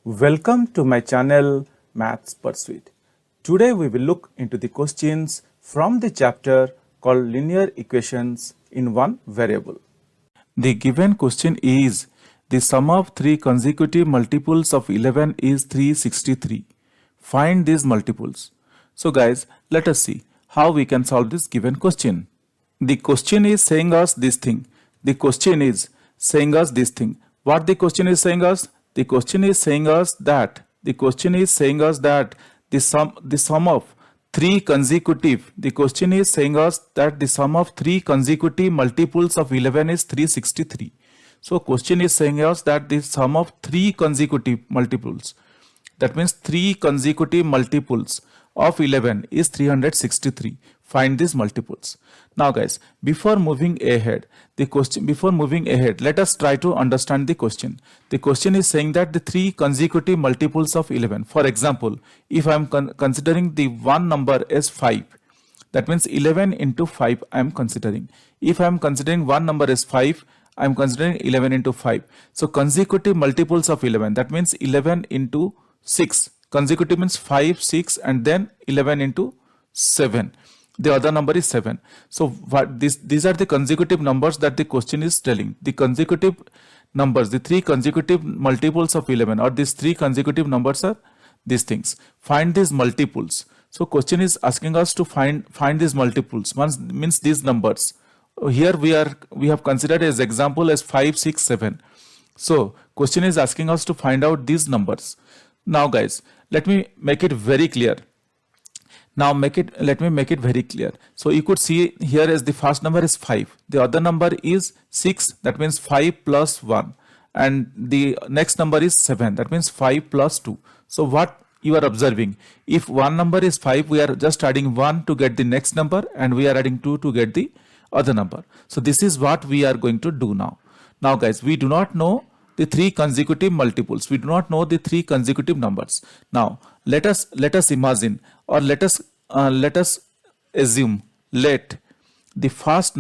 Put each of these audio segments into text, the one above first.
Welcome to my channel Maths Pursuit. Today we will look into the questions from the chapter called Linear Equations in One Variable. The given question is the sum of three consecutive multiples of 11 is 363. Find these multiples. So guys, let us see how we can solve this given question. The question is saying us this thing. The question is saying us this thing. What the question is saying us? The question is saying us that the sum of three consecutive multiples of 11 is 363. So question is saying us that the sum of three consecutive multiples, that means three consecutive multiples of 11 is 363. Find these multiples. Now guys, before moving ahead, let us try to understand the question. The question is saying that the three consecutive multiples of 11. For example, if I am considering the one number as 5, that means 11 into 5 I am considering. If I am considering one number as 5, I am considering 11 into 5. So consecutive multiples of 11, that means 11 into 6. Consecutive means 5, 6 and then 11 into 7. The other number is 7. So these are the consecutive numbers that the question is telling. The consecutive numbers, the three consecutive multiples of 11, or these three consecutive numbers are these things. Find these multiples. So question is asking us to find these multiples. Means these numbers. Here we have considered as example as 5, 6, 7. So question is asking us to find out these numbers. Now guys, let me make it very clear. Let me make it very clear. So you could see here as the first number is 5. The other number is 6. That means 5 plus 1. And the next number is 7. That means 5 plus 2. So what you are observing? If one number is 5, we are just adding 1 to get the next number, and we are adding 2 to get the other number. So this is what we are going to do now. Now guys, we do not know the three consecutive multiples. We do not know the three consecutive numbers. Now let us imagine, or let us assume, let the first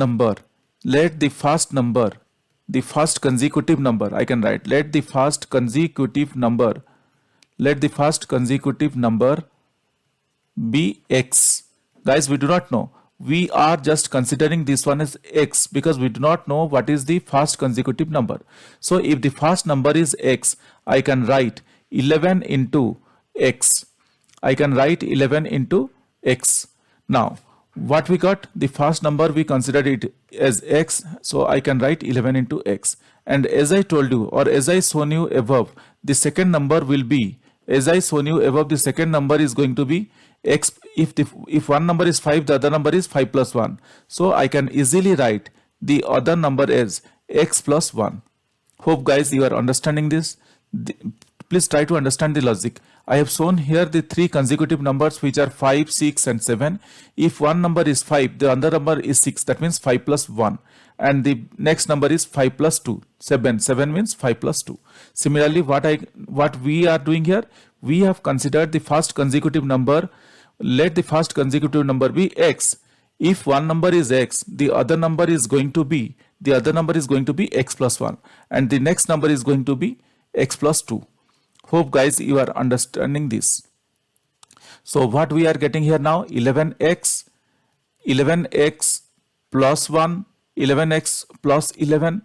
consecutive number, I can write, let the first consecutive number be x. Guys, we do not know. We are just considering this one as x because we do not know what is the first consecutive number. So if the first number is x, I can write 11 into x. Now what we got? The first number we considered it as x, so I can write 11 into x. And as I told you, or as I shown you above, the second number will be, the second number is going to be x. If one number is 5, the other number is 5 plus 1. So I can easily write the other number as x plus 1. Hope guys you are understanding this. Please try to understand the logic. I have shown here the three consecutive numbers which are 5, 6 and 7. If one number is 5, the other number is 6. That means 5 plus 1. And the next number is 5 plus 2. 7 means 5 plus 2. Similarly, what we are doing here, we have considered the first consecutive number. Let the first consecutive number be x. If one number is x, the other number is going to be x plus 1, and the next number is going to be x plus 2. Hope guys you are understanding this. So what we are getting here now, 11x plus 1, 11x plus 11,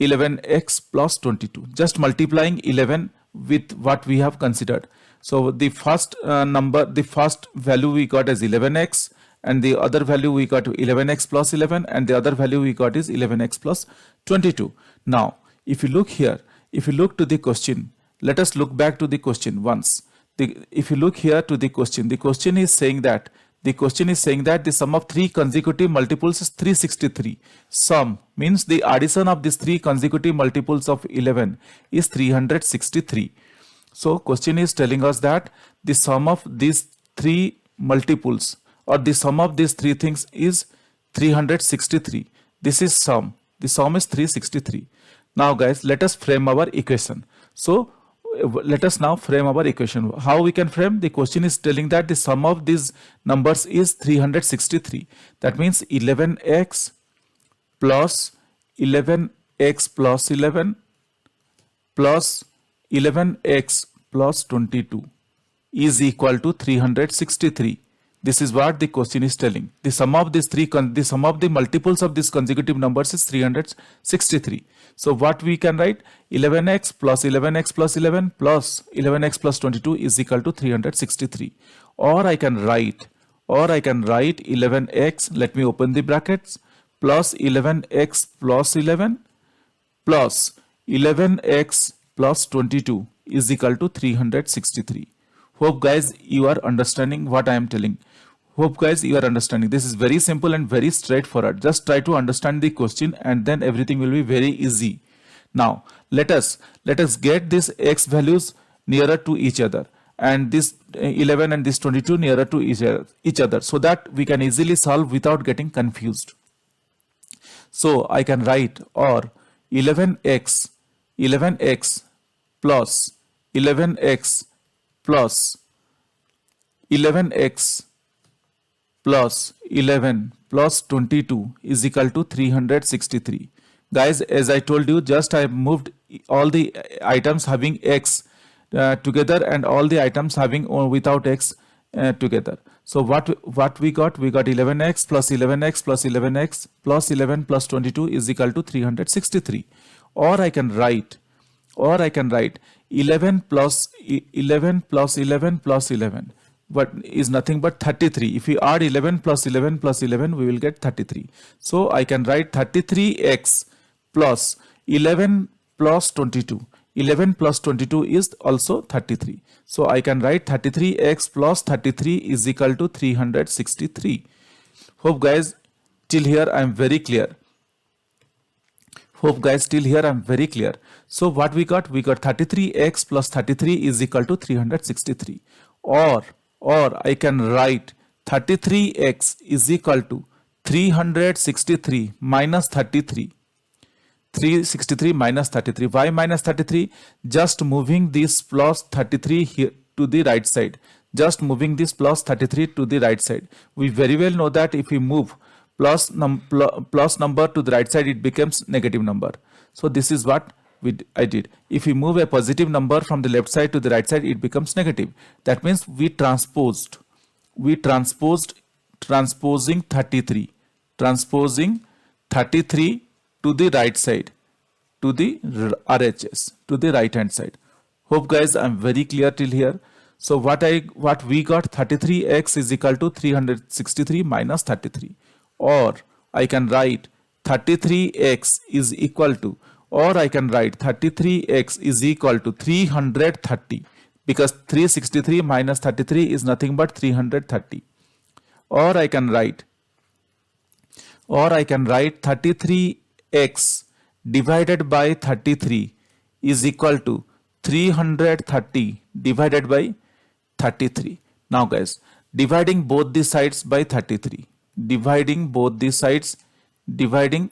11x plus 22. Just multiplying 11 with what we have considered. So the first value we got is 11x, and the other value we got 11x plus 11, and the other value we got is 11x plus 22. Now if you look here, if you look to the question, let us look back to the question once. If you look here to the question is saying that the sum of three consecutive multiples is 363. Sum means the addition of these three consecutive multiples of 11 is 363. So question is telling us that the sum of these three multiples, or the sum of these three things, is 363. This is sum. The sum is 363. Now guys, let us frame our equation. So let us now frame our equation. How we can frame? The question is telling that the sum of these numbers is 363. That means 11x plus 11x plus 11 plus 11x plus 22 is equal to 363. This is what the question is telling. The sum of these the sum of the multiples of these consecutive numbers is 363. So what we can write? 11x plus 11x plus 11 plus 11x plus 22 is equal to 363. Or I can write 11x, let me open the brackets, plus 11x plus 11 plus 11x plus 22 is equal to 363. Hope guys you are understanding what I am telling. Hope guys you are understanding. This is very simple and very straightforward. Just try to understand the question and then everything will be very easy. Now let us get these x values nearer to each other, and this 11 and this 22 nearer to each other, so that we can easily solve without getting confused. So I can write, or 11x plus 11x plus 11x plus 11 plus 22 is equal to 363. Guys, as I told you, just I moved all the items having x together and all the items having without x together. So what we got? We got 11x plus 11x plus 11x plus 11 plus 22 is equal to 363. Or I can write 11 plus 11 plus 11 plus 11, but is nothing but 33. If we add 11 plus 11 plus 11, we will get 33. So I can write 33x plus 11 plus 22. 11 plus 22 is also 33. So I can write 33x plus 33 is equal to 363. Hope guys till here I am very clear. So what we got? We got 33x plus 33 is equal to 363. Or I can write 33x is equal to 363 minus 33. 363 minus 33. Why minus 33? Just moving this plus 33 here to the right side. Just moving this plus 33 to the right side. We very well know that if we move plus number to the right side, it becomes negative number. So this is what I did. If we move a positive number from the left side to the right side, it becomes negative. That means we transposing 33 to the right side, to the RHS, to the right hand side. Hope guys I'm very clear till here. So what we got? 33x is equal to 363 minus 33. Or I can write 33x is equal to, or I can write 33x is equal to 330, because 363 minus 33 is nothing but 330. Or I can write 33x divided by 33 is equal to 330 divided by 33. Now guys, dividing both the sides by 33. Dividing both the sides by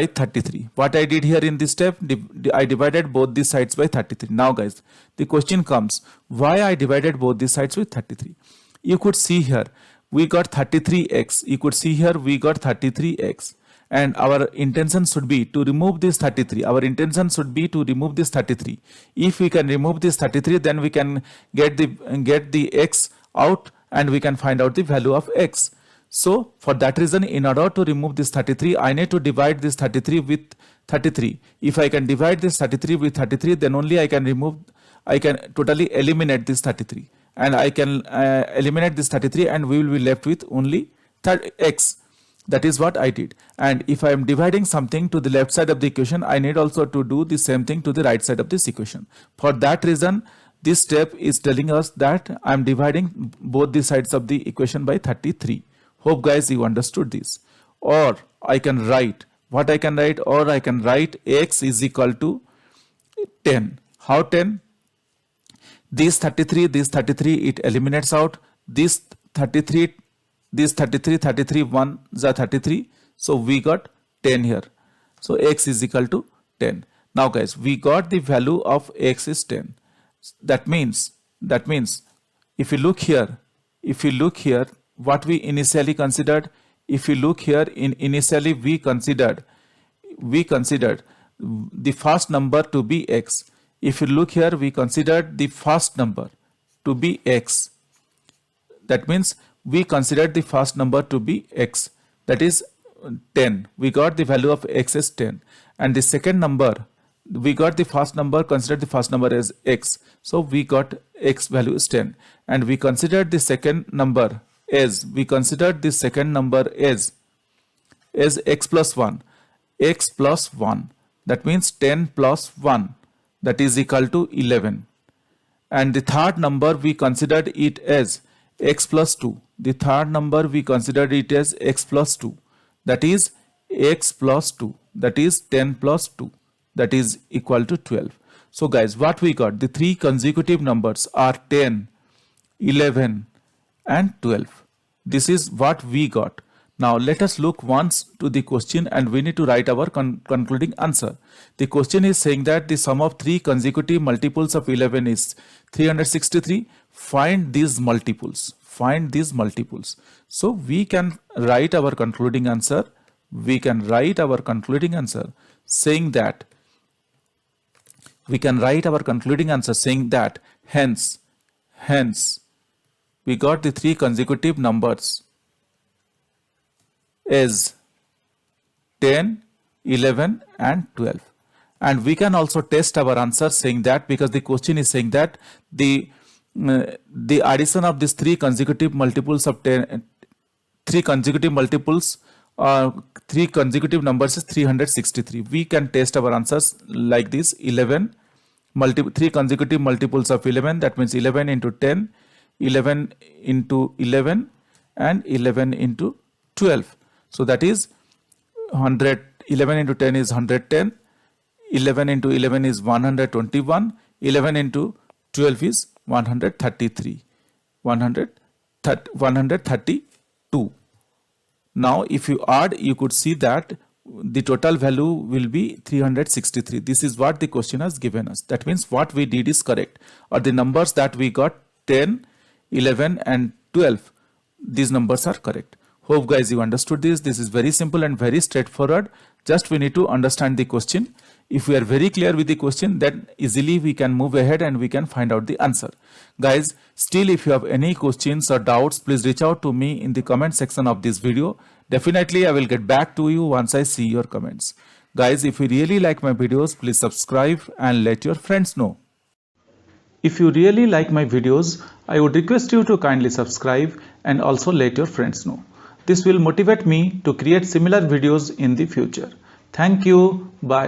33. What I did here in this step, I divided both the sides by 33. Now guys, the question comes, why I divided both the sides with 33? You could see here we got 33x. You could see here we got 33x. And our intention should be to remove this 33. If we can remove this 33, then we can get the x out and we can find out the value of x. So for that reason, in order to remove this 33, I need to divide this 33 with 33. If I can divide this 33 with 33, then only I can totally eliminate this 33. And I can eliminate this 33 and we will be left with only x. That is what I did. And if I am dividing something to the left side of the equation, I need also to do the same thing to the right side of this equation. For that reason, this step is telling us that I am dividing both the sides of the equation by 33. Hope guys you understood this. Or I can write, what I can write? Or I can write x is equal to 10. How 10? This 33, it eliminates out. This 33, 1 is 33. So we got 10 here. So x is equal to 10. Now guys, we got the value of x is 10. That means if you look here, what we initially considered, if you look here, initially we considered we considered the first number to be x. If you look here, we considered the first number to be x. That means we considered the first number to be x, that is 10. We got the value of x as 10. And the second number, we got the first number, considered the first number as x. So we got x value is 10. And we considered the second number as, x plus 1. X plus 1. That means 10 plus 1. That is equal to 11. And the third number, we considered it as x plus 2. The third number, we considered it as x plus 2. That is x plus 2. That is 10 plus 2. That is equal to 12. So guys, what we got? The three consecutive numbers are 10, 11 and 12. This is what we got. Now let us look once to the question and we need to write our concluding answer. The question is saying that the sum of three consecutive multiples of 11 is 363. Find these multiples. Find these multiples. So we can write our concluding answer. Saying that hence we got the three consecutive numbers is 10, 11 and 12. And we can also test our answer saying that, because the question is saying that the addition of these three consecutive multiples of 10, three consecutive numbers is 363. We can test our answers like this: 3 consecutive multiples of 11, that means 11 into 10, 11 into 11 and 11 into 12. So that is 100. 11 into 10 is 110. 11 into 11 is 121. 11 into 12 is 133. 132. Now if you add, you could see that the total value will be 363. This is what the question has given us. That means what we did is correct, or the numbers that we got 10, 11 and 12, these numbers are correct. Hope guys you understood this. This is very simple and very straightforward. Just we need to understand the question. If we are very clear with the question, then easily we can move ahead and we can find out the answer. Guys, still if you have any questions or doubts, please reach out to me in the comment section of this video. Definitely I will get back to you once I see your comments. Guys, if you really like my videos, please subscribe and let your friends know. If you really like my videos, I would request you to kindly subscribe and also let your friends know. This will motivate me to create similar videos in the future. Thank you. Bye.